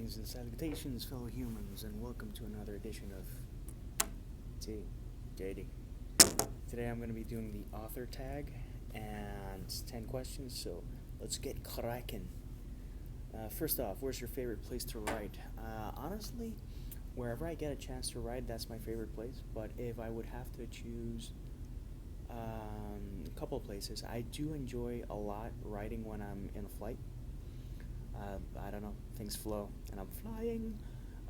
Greetings and salutations, fellow humans, and welcome to another edition of JD. Today I'm going to be doing the author tag and 10 questions, so let's get cracking. First off, where's your favorite place to write? Honestly, wherever I get a chance to write, that's my favorite place, but if I would have to choose a couple of places, I do enjoy a lot writing when I'm in a flight. I don't know, things flow and I'm flying.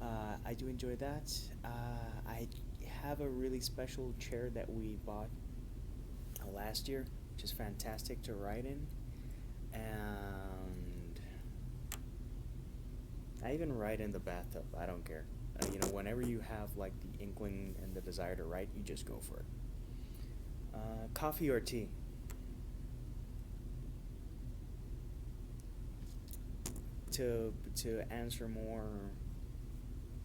I do enjoy that. I have a really special chair that we bought last year, which is fantastic to write in. And I even write in the bathtub. I don't care. Whenever you have like the inkling and the desire to write, you just go for it. Coffee or tea? To answer more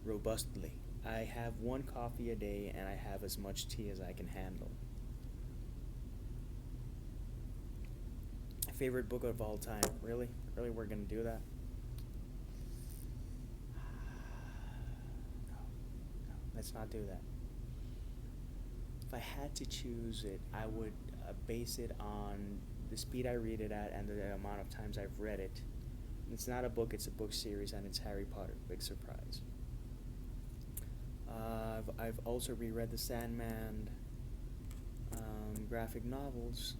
robustly, I have one coffee a day and I have as much tea as I can handle. Favorite book of all time? Really? Really, we're gonna do that? No, no, let's not do that. If I had to choose it, I would base it on the speed I read it at and the amount of times I've read it. It's not a book, it's a book series, and it's Harry Potter. Big surprise. I've also reread the Sandman graphic novels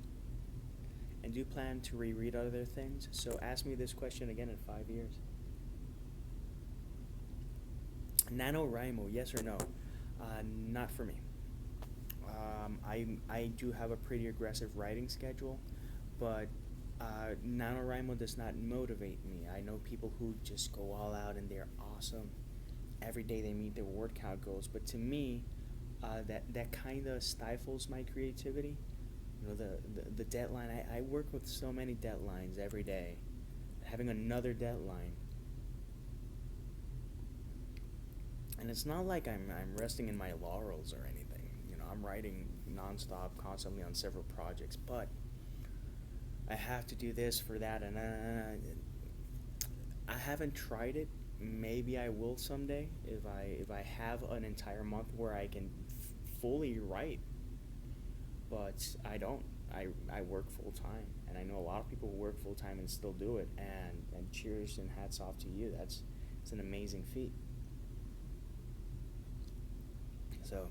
and do plan to reread other things. So ask me this question again in 5 years. NanoWrimo, yes or no? Not for me. I do have a pretty aggressive writing schedule, but NaNoWriMo does not motivate me. I know people who just go all out and they're awesome. Every day they meet their word count goals, but to me, that kind of stifles my creativity. The deadline. I work with so many deadlines every day. Having another deadline, and it's not like I'm resting in my laurels or anything. I'm writing nonstop, constantly on several projects, but I have to do this for that, and I haven't tried it. Maybe I will someday if I have an entire month where I can fully write. But I don't. I work full time, and I know a lot of people who work full time and still do it. And cheers and hats off to you. It's an amazing feat. So.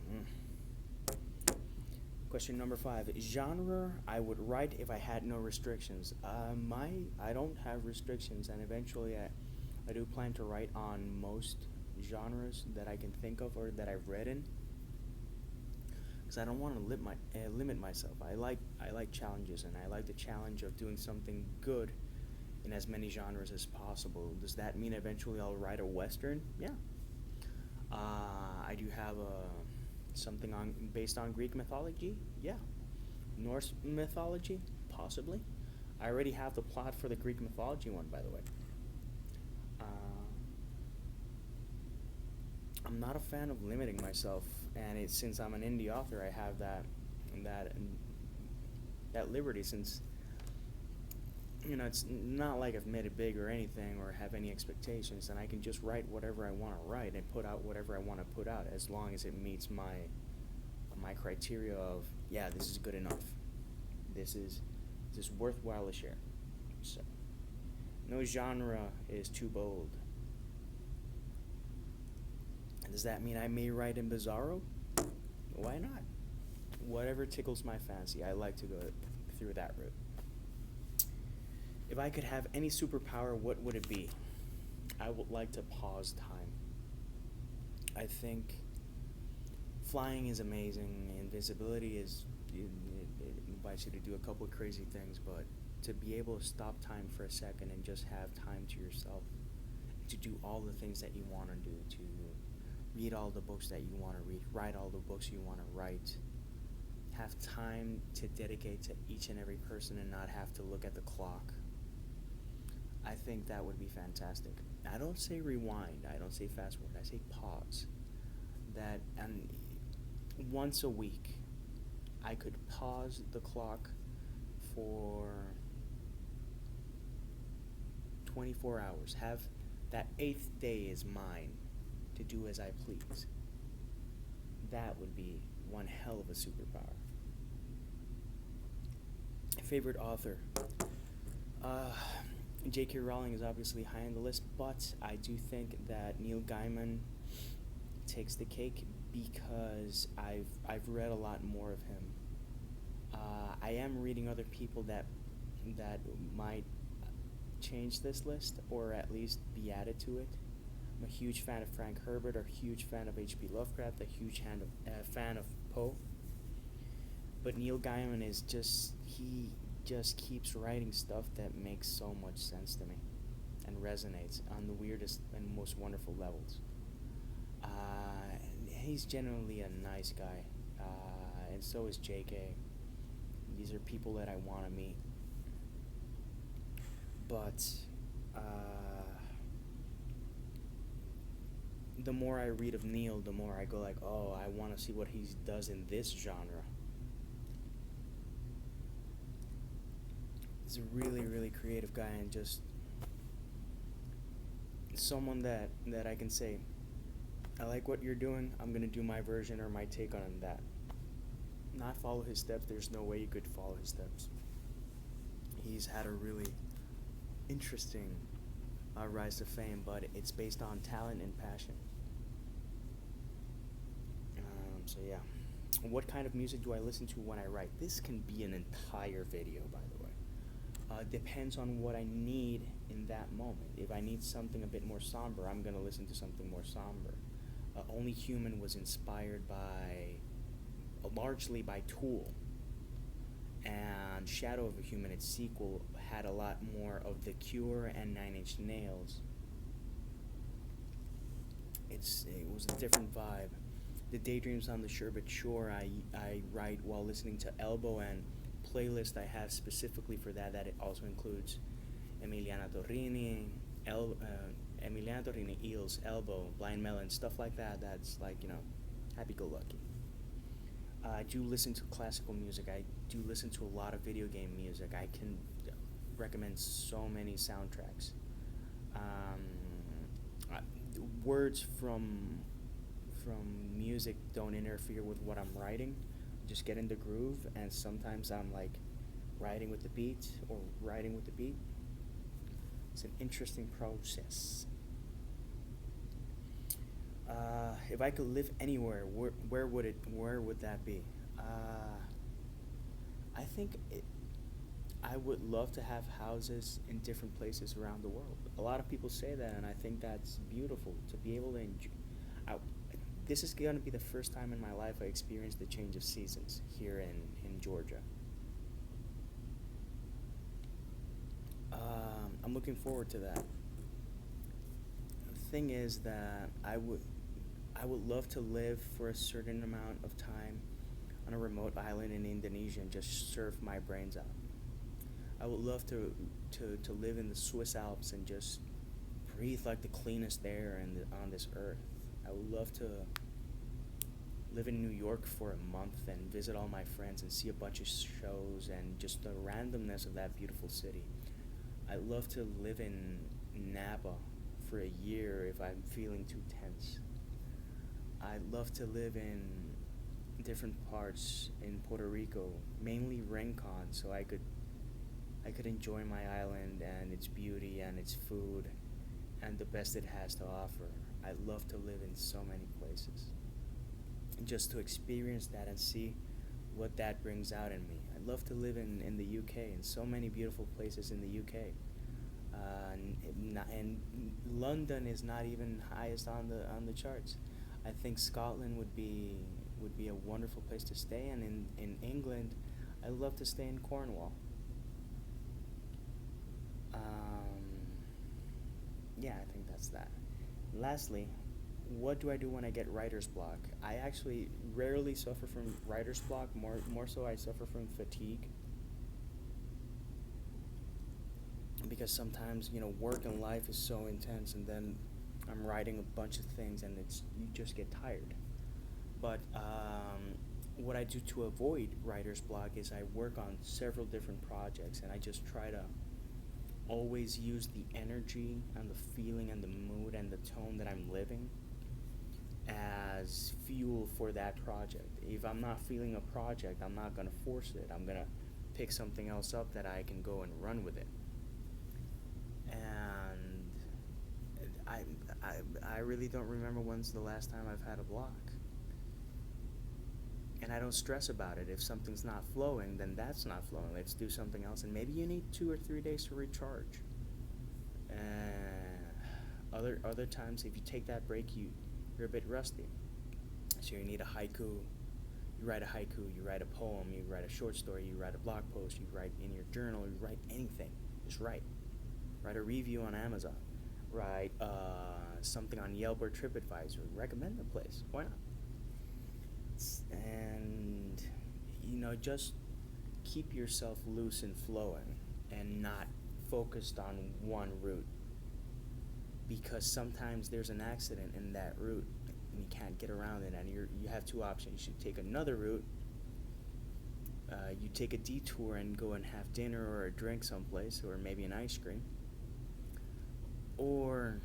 Question number 5. Genre I would write if I had no restrictions. I don't have restrictions, and eventually I do plan to write on most genres that I can think of or that I've read in, because I don't want to limit myself. I like challenges, and I like the challenge of doing something good in as many genres as possible. Does that mean eventually I'll write a Western? Yeah. I do have something based on Greek mythology? Yeah. Norse mythology? Possibly. I already have the plot for the Greek mythology one, by the way. I'm not a fan of limiting myself, and since I'm an indie author, I have that liberty. Since it's not like I've made it big or anything, or have any expectations, and I can just write whatever I want to write and put out whatever I want to put out, as long as it meets my criteria of, yeah, this is good enough. This is worthwhile to share. So, no genre is too bold. Does that mean I may write in Bizarro? Why not? Whatever tickles my fancy. I like to go through that route. If I could have any superpower, what would it be? I would like to pause time. I think flying is amazing. Invisibility it invites you to do a couple of crazy things, but to be able to stop time for a second and just have time to yourself, to do all the things that you want to do, to read all the books that you want to read, write all the books you want to write, have time to dedicate to each and every person and not have to look at the clock. I think that would be fantastic. I don't say rewind, I don't say fast forward, I say pause. And once a week, I could pause the clock for 24 hours. Have that eighth day is mine to do as I please. That would be one hell of a superpower. Favorite author? Uh, J.K. Rowling is obviously high on the list, but I do think that Neil Gaiman takes the cake because I've read a lot more of him. I am reading other people that might change this list or at least be added to it. I'm a huge fan of Frank Herbert, a huge fan of H.P. Lovecraft, a huge fan of Poe. But Neil Gaiman is he just keeps writing stuff that makes so much sense to me and resonates on the weirdest and most wonderful levels. He's genuinely a nice guy, and so is J.K. These are people that I want to meet. But uh, the more I read of Neil, the more I go like, oh, I want to see what he does in this genre. He's a really, really creative guy and just someone that I can say, I like what you're doing. I'm gonna do my version or my take on that. Not follow his steps. There's no way you could follow his steps. He's had a really interesting rise to fame, but it's based on talent and passion. So yeah, what kind of music do I listen to when I write? This can be an entire video, by the way. Depends on what I need in that moment. If I need something a bit more somber, I'm gonna listen to something more somber. Only Human was inspired by, largely by Tool, and Shadow of a Human, its sequel, had a lot more of The Cure and Nine Inch Nails. It was a different vibe. The Daydreams on the Sherbet Shore I write while listening to Elbow, and playlist I have specifically for that it also includes Emiliana Torrini, Emiliana Torrini, Eels, Elbow, Blind Melon, stuff like that. That's like, happy-go-lucky. I do listen to classical music. I do listen to a lot of video game music. I can recommend so many soundtracks. Words from music don't interfere with what I'm writing. Just get in the groove, and sometimes I'm like writing with the beat or writing with the beat. It's an interesting process. If I could live anywhere, where would that be? I think I would love to have houses in different places around the world. A lot of people say that, and I think that's beautiful to be able to enjoy. This is going to be the first time in my life I experienced the change of seasons here in Georgia. I'm looking forward to that. The thing is that I would love to live for a certain amount of time on a remote island in Indonesia and just surf my brains out. I would love to live in the Swiss Alps and just breathe like the cleanest air on this earth. I would love to live in New York for a month and visit all my friends and see a bunch of shows and just the randomness of that beautiful city. I'd love to live in Napa for a year if I'm feeling too tense. I'd love to live in different parts in Puerto Rico, mainly Rincon, so I could enjoy my island and its beauty and its food and the best it has to offer. I'd love to live in so many places. Just to experience that and see what that brings out in me. I'd love to live in the UK, in so many beautiful places in the UK. And London is not even highest on the charts. I think Scotland would be a wonderful place to stay, and in England, I'd love to stay in Cornwall. Yeah, I think that's that. Lastly, what do I do when I get writer's block? I actually rarely suffer from writer's block. More so, I suffer from fatigue. Because sometimes, work and life is so intense, and then I'm writing a bunch of things, and you just get tired. But what I do to avoid writer's block is I work on several different projects, and I just try to always use the energy and the feeling and the mood and the tone that I'm living as fuel for that project. If I'm not feeling a project, I'm not going to force it. I'm going to pick something else up that I can go and run with it. And I, I really don't remember when's the last time I've had a block. And I don't stress about it. If something's not flowing, then that's not flowing. Let's do something else. And maybe you need 2 or 3 days to recharge. Other times, if you take that break, you're a bit rusty. So you need a haiku. You write a haiku. You write a poem. You write a short story. You write a blog post. You write in your journal. You write anything. Just write. Write a review on Amazon. Write something on Yelp or TripAdvisor. Recommend the place. Why not? And just keep yourself loose and flowing and not focused on one route, because sometimes there's an accident in that route and you can't get around it, and you have 2 options. You should take another route. You take a detour and go and have dinner or a drink someplace, or maybe an ice cream, or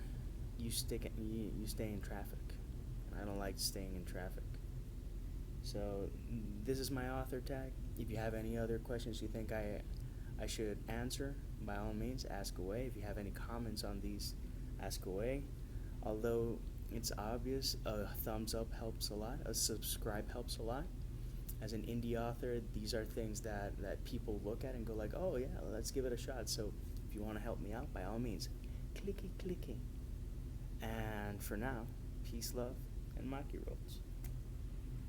you stay in traffic. I don't like staying in traffic. So this is my author tag. If you have any other questions you think I should answer, by all means, ask away. If you have any comments on these, ask away. Although it's obvious, a thumbs up helps a lot. A subscribe helps a lot. As an indie author, these are things that people look at and go like, oh yeah, let's give it a shot. So if you want to help me out, by all means, clicky. And for now, peace, love, and maki rolls.